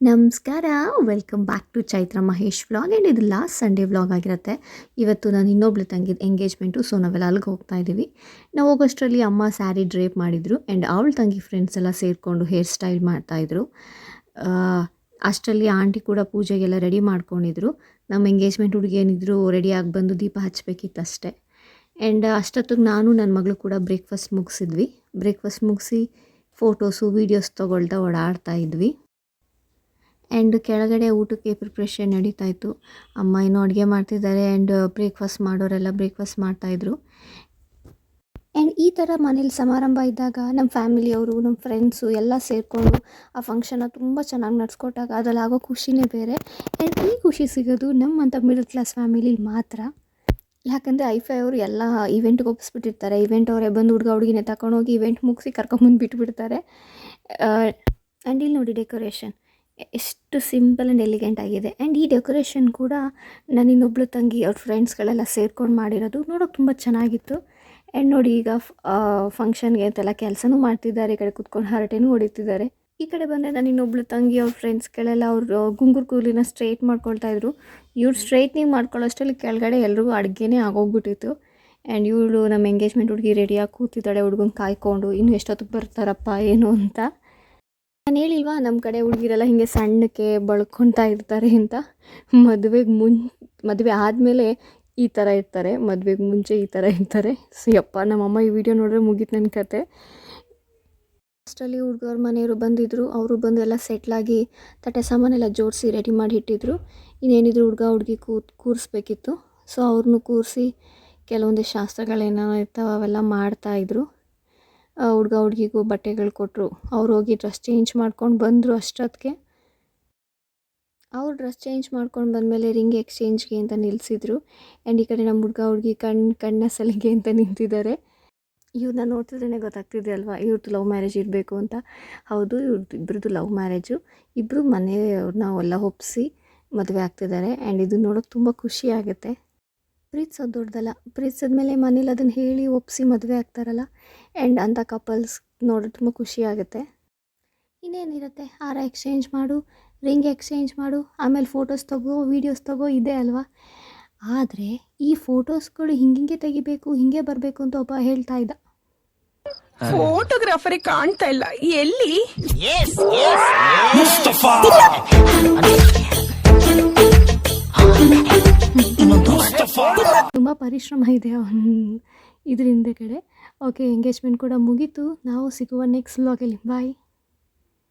ನಮಸ್ಕಾರ. Welcome back to Chaitra Mahesh vlog. And ಇದು last Sunday vlog ಆಗಿರುತ್ತೆ. ಇವತ್ತು ನಾನು ಇನ್ನೊಬ್ಳು ತಂಗಿದ ಎಂಗೇಜ್ಮೆಂಟು, ಸೊ ನಾವೆಲ್ಲ ಅಲ್ಲಿಗೆ ಹೋಗ್ತಾ ಇದ್ದೀವಿ. ನಾವು ಹೋಗೋಷ್ಟರಲ್ಲಿ ಅಮ್ಮ ಸ್ಯಾರಿ ಡ್ರೇಪ್ ಮಾಡಿದರು ಆ್ಯಂಡ್ ಅವಳ ತಂಗಿ ಫ್ರೆಂಡ್ಸ್ ಎಲ್ಲ ಸೇರಿಕೊಂಡು ಹೇರ್ ಸ್ಟೈಲ್ ಮಾಡ್ತಾಯಿದ್ರು. ಅಷ್ಟರಲ್ಲಿ ಆಂಟಿ ಕೂಡ ಪೂಜೆಗೆಲ್ಲ ರೆಡಿ ಮಾಡ್ಕೊಂಡಿದ್ರು. ನಮ್ಮ ಎಂಗೇಜ್ಮೆಂಟ್ ಹುಡುಗಿ ಏನಿದ್ರು ರೆಡಿಯಾಗಿ ಬಂದು ದೀಪ ಹಚ್ಚಬೇಕಿತ್ತು ಅಷ್ಟೇ. ಆ್ಯಂಡ್ ಅಷ್ಟೊತ್ತಿಗೆ ನಾನು ನನ್ನ ಮಗಳು ಕೂಡ ಬ್ರೇಕ್ಫಾಸ್ಟ್ ಮುಗಿಸಿದ್ವಿ. ಬ್ರೇಕ್ಫಾಸ್ಟ್ ಮುಗಿಸಿ ಫೋಟೋಸು ವೀಡಿಯೋಸ್ ತೊಗೊಳ್ತಾ ಓಡಾಡ್ತಾ ಇದ್ವಿ. ಆ್ಯಂಡ್ ಕೆಳಗಡೆ ಊಟಕ್ಕೆ ಪ್ರಿಪ್ರೇಷನ್ ನಡೀತಾಯಿತ್ತು. ಅಮ್ಮ ಇನ್ನೂ ಅಡುಗೆ ಮಾಡ್ತಿದ್ದಾರೆ ಆ್ಯಂಡ್ ಬ್ರೇಕ್ಫಾಸ್ಟ್ ಮಾಡೋರೆಲ್ಲ ಬ್ರೇಕ್ಫಾಸ್ಟ್ ಮಾಡ್ತಾಯಿದ್ರು. ಆ್ಯಂಡ್ ಈ ಥರ ಮನೇಲಿ ಸಮಾರಂಭ ಇದ್ದಾಗ ನಮ್ಮ ಫ್ಯಾಮಿಲಿಯವರು, ನಮ್ಮ ಫ್ರೆಂಡ್ಸು ಎಲ್ಲ ಸೇರಿಕೊಂಡು ಆ ಫಂಕ್ಷನ್ನ ತುಂಬ ಚೆನ್ನಾಗಿ ನಡೆಸ್ಕೊಟ್ಟಾಗ ಅದರಲ್ಲಿ ಆಗೋ ಖುಷಿನೇ ಬೇರೆ. ಆ್ಯಂಡ್ ಈ ಖುಷಿ ಸಿಗೋದು ನಮ್ಮಂಥ ಮಿಡಲ್ ಕ್ಲಾಸ್ ಫ್ಯಾಮಿಲಿಲಿ ಮಾತ್ರ. ಯಾಕಂದರೆ ಐಫೈ ಅವರು ಎಲ್ಲ ಇವೆಂಟ್ಗೆ ಒಪ್ಪಿಸ್ಬಿಟ್ಟಿರ್ತಾರೆ. ಇವೆಂಟ್ ಅವರೇ ಬಂದು ಹುಡುಗ ಹುಡುಗಿನೇ ತಗೊಂಡೋಗಿ ಇವೆಂಟ್ ಮುಗಿಸಿ ಕರ್ಕೊಂಬಂದು ಬಿಟ್ಬಿಡ್ತಾರೆ. ಆ್ಯಂಡ್ ಇಲ್ಲಿ ನೋಡಿ ಡೆಕೋರೇಷನ್ ಎಷ್ಟು ಸಿಂಪಲ್ ಆ್ಯಂಡ್ ಎಲಿಗೆಂಟ್ ಆಗಿದೆ. ಆ್ಯಂಡ್ ಈ ಡೆಕೋರೇಷನ್ ಕೂಡ ನಾನು ಇನ್ನೊಬ್ಳು ತಂಗಿ ಅವ್ರ ಫ್ರೆಂಡ್ಸ್ಗಳೆಲ್ಲ ಸೇರ್ಕೊಂಡು ಮಾಡಿರೋದು. ನೋಡೋಕೆ ತುಂಬ ಚೆನ್ನಾಗಿತ್ತು. ಆ್ಯಂಡ್ ನೋಡಿ ಈಗ ಫಂಕ್ಷನ್ಗೆ ಅಂತೆಲ್ಲ ಕೆಲಸನೂ ಮಾಡ್ತಿದ್ದಾರೆ. ಈ ಕಡೆ ಕೂತ್ಕೊಂಡು ಹರಟೆನೂ ಹೊಡಿತಿದ್ದಾರೆ. ಈ ಕಡೆ ಬಂದರೆ ನಾನು ಇನ್ನೊಬ್ಳು ತಂಗಿ ಅವ್ರ ಫ್ರೆಂಡ್ಸ್ಗಳೆಲ್ಲ ಅವ್ರು ಗುಂಗುರು ಕೂಲಿನ ಸ್ಟ್ರೈಟ್ ಮಾಡ್ಕೊಳ್ತಾಯಿದ್ರು. ಇವ್ರು ಸ್ಟ್ರೈಟ್ನಿಂಗ್ ಮಾಡ್ಕೊಳ್ಳೋಷ್ಟರಲ್ಲಿ ಕೆಳಗಡೆ ಎಲ್ರಿಗೂ ಅಡುಗೆನೇ ಆಗೋಗ್ಬಿಟ್ಟಿತ್ತು. ಆ್ಯಂಡ್ ಇವಳು ನಮ್ಮ ಎಂಗೇಜ್ಮೆಂಟ್ ಹುಡುಗಿ ರೆಡಿಯಾಗಿ ಕೂತಿದ್ದಾಳೆ ಹುಡುಗನ ಕಾಯ್ಕೊಂಡು, ಇನ್ನೂ ಎಷ್ಟೊತ್ತಿಗೆ ಬರ್ತಾರಪ್ಪ ಏನು ಅಂತ. ನಾನು ಹೇಳಿಲ್ವಾ ನಮ್ಮ ಕಡೆ ಹುಡುಗಿರೆಲ್ಲ ಹೀಗೆ ಸಣ್ಣಕ್ಕೆ ಬಳ್ಕೊತಾ ಇರ್ತಾರೆ ಅಂತ. ಮದುವೆ ಆದಮೇಲೆ ಈ ಥರ ಇರ್ತಾರೆ, ಮದುವೆಗೆ ಮುಂಚೆ ಈ ಥರ ಇರ್ತಾರೆ. ಸೊ ಯಪ್ಪ, ನಮ್ಮಮ್ಮ ಈ ವಿಡಿಯೋ ನೋಡಿದ್ರೆ ಮುಗೀತು ನನ್ನ ಕತೆ. ಅಷ್ಟರಲ್ಲಿ ಹುಡುಗವ್ರ ಮನೆಯವರು ಬಂದಿದ್ದರು. ಅವರು ಬಂದು ಎಲ್ಲ ಸೆಟ್ಲಾಗಿ ತಟ್ಟೆ ಸಾಮಾನೆಲ್ಲ ಜೋಡಿಸಿ ರೆಡಿ ಮಾಡಿ ಇಟ್ಟಿದ್ರು. ಇನ್ನೇನಿದ್ರು ಹುಡುಗ ಹುಡುಗಿ ಕೂರಿಸ್ಬೇಕಿತ್ತು. ಸೊ ಅವ್ರನ್ನೂ ಕೂರಿಸಿ ಕೆಲವೊಂದು ಶಾಸ್ತ್ರಗಳೇನೋ ಇರ್ತಾವೆ ಅವೆಲ್ಲ ಮಾಡ್ತಾಯಿದ್ರು. ಹುಡುಗ ಹುಡುಗಿಗೂ ಬಟ್ಟೆಗಳು ಕೊಟ್ಟರು. ಅವ್ರು ಹೋಗಿ ಡ್ರೆಸ್ ಚೇಂಜ್ ಮಾಡ್ಕೊಂಡು ಬಂದರು. ಅಷ್ಟೊತ್ತಿಗೆ ಅವ್ರು ಡ್ರೆಸ್ ಚೇಂಜ್ ಮಾಡ್ಕೊಂಡು ಬಂದಮೇಲೆ ರಿಂಗ್ ಎಕ್ಸ್ಚೇಂಜ್ಗೆ ಅಂತ ನಿಲ್ಲಿಸಿದ್ರು. ಆ್ಯಂಡ್ ಈ ಕಡೆ ನಮ್ಮ ಹುಡುಗ ಹುಡುಗಿ ಕಣ್ಣ ಸಲಿಗೆ ಅಂತ ನಿಂತಿದ್ದಾರೆ. ಇವ್ರನ್ನ ನೋಡ್ತಿದ್ರೇ ಗೊತ್ತಾಗ್ತಿದೆ ಅಲ್ವಾ, ಇವ್ರದ್ದು ಲವ್ ಮ್ಯಾರೇಜ್ ಇರಬೇಕು ಅಂತ. ಹೌದು, ಇವ್ರದ್ದು ಇಬ್ಬರದ್ದು ಲವ್ ಮ್ಯಾರೇಜು. ಇಬ್ಬರು ಮನೆಯವ್ರನ್ನ ಎಲ್ಲ ಒಪ್ಪಿಸಿ ಮದುವೆ ಆಗ್ತಿದ್ದಾರೆ. ಆ್ಯಂಡ್ ಇದು ನೋಡೋಕೆ ತುಂಬ ಖುಷಿ ಆಗುತ್ತೆ. ಪ್ರೀತಿಸೋದು ದೊಡ್ಡದಲ್ಲ, ಪ್ರೀತಿಸಿದ್ಮೇಲೆ ಮನೇಲಿ ಅದನ್ನು ಹೇಳಿ ಒಪ್ಪಿಸಿ ಮದುವೆ ಆಗ್ತಾರಲ್ಲ. ಆ್ಯಂಡ್ ಅಂಥ ಕಪಲ್ಸ್ ನೋಡೋದು ತುಂಬ ಖುಷಿ ಆಗುತ್ತೆ. ಇನ್ನೇನಿರುತ್ತೆ, ಹಾರ ಎಕ್ಸ್ಚೇಂಜ್ ಮಾಡು, ರಿಂಗ್ ಎಕ್ಸ್ಚೇಂಜ್ ಮಾಡು, ಆಮೇಲೆ ಫೋಟೋಸ್ ತಗೋ, ವೀಡಿಯೋಸ್ ತಗೋ, ಇದೆ ಅಲ್ವಾ. ಆದರೆ ಈ ಫೋಟೋಸ್ಗಳು ಹಿಂಗೆ ತೆಗಿಬೇಕು, ಹಿಂಗೆ ಬರಬೇಕು ಅಂತ ಒಬ್ಬ ಹೇಳ್ತಾ ಇದ್ದ. ಫೋಟೋಗ್ರಾಫರೇ ಕಾಣ್ತಾ ಇಲ್ಲ, ಎಲ್ಲಿ? ತುಂಬ ಪರಿಶ್ರಮ ಇದೆ ಇದ್ರ ಹಿಂದೆ ಕಡೆ. ಓಕೆ, ಎಂಗೇಜ್ಮೆಂಟ್ ಕೂಡ ಮುಗೀತು. ನಾವು ಸಿಗುವ ನೆಕ್ಸ್ಟ್ ವ್ಲಾಗಲ್ಲಿ. ಬಾಯ್.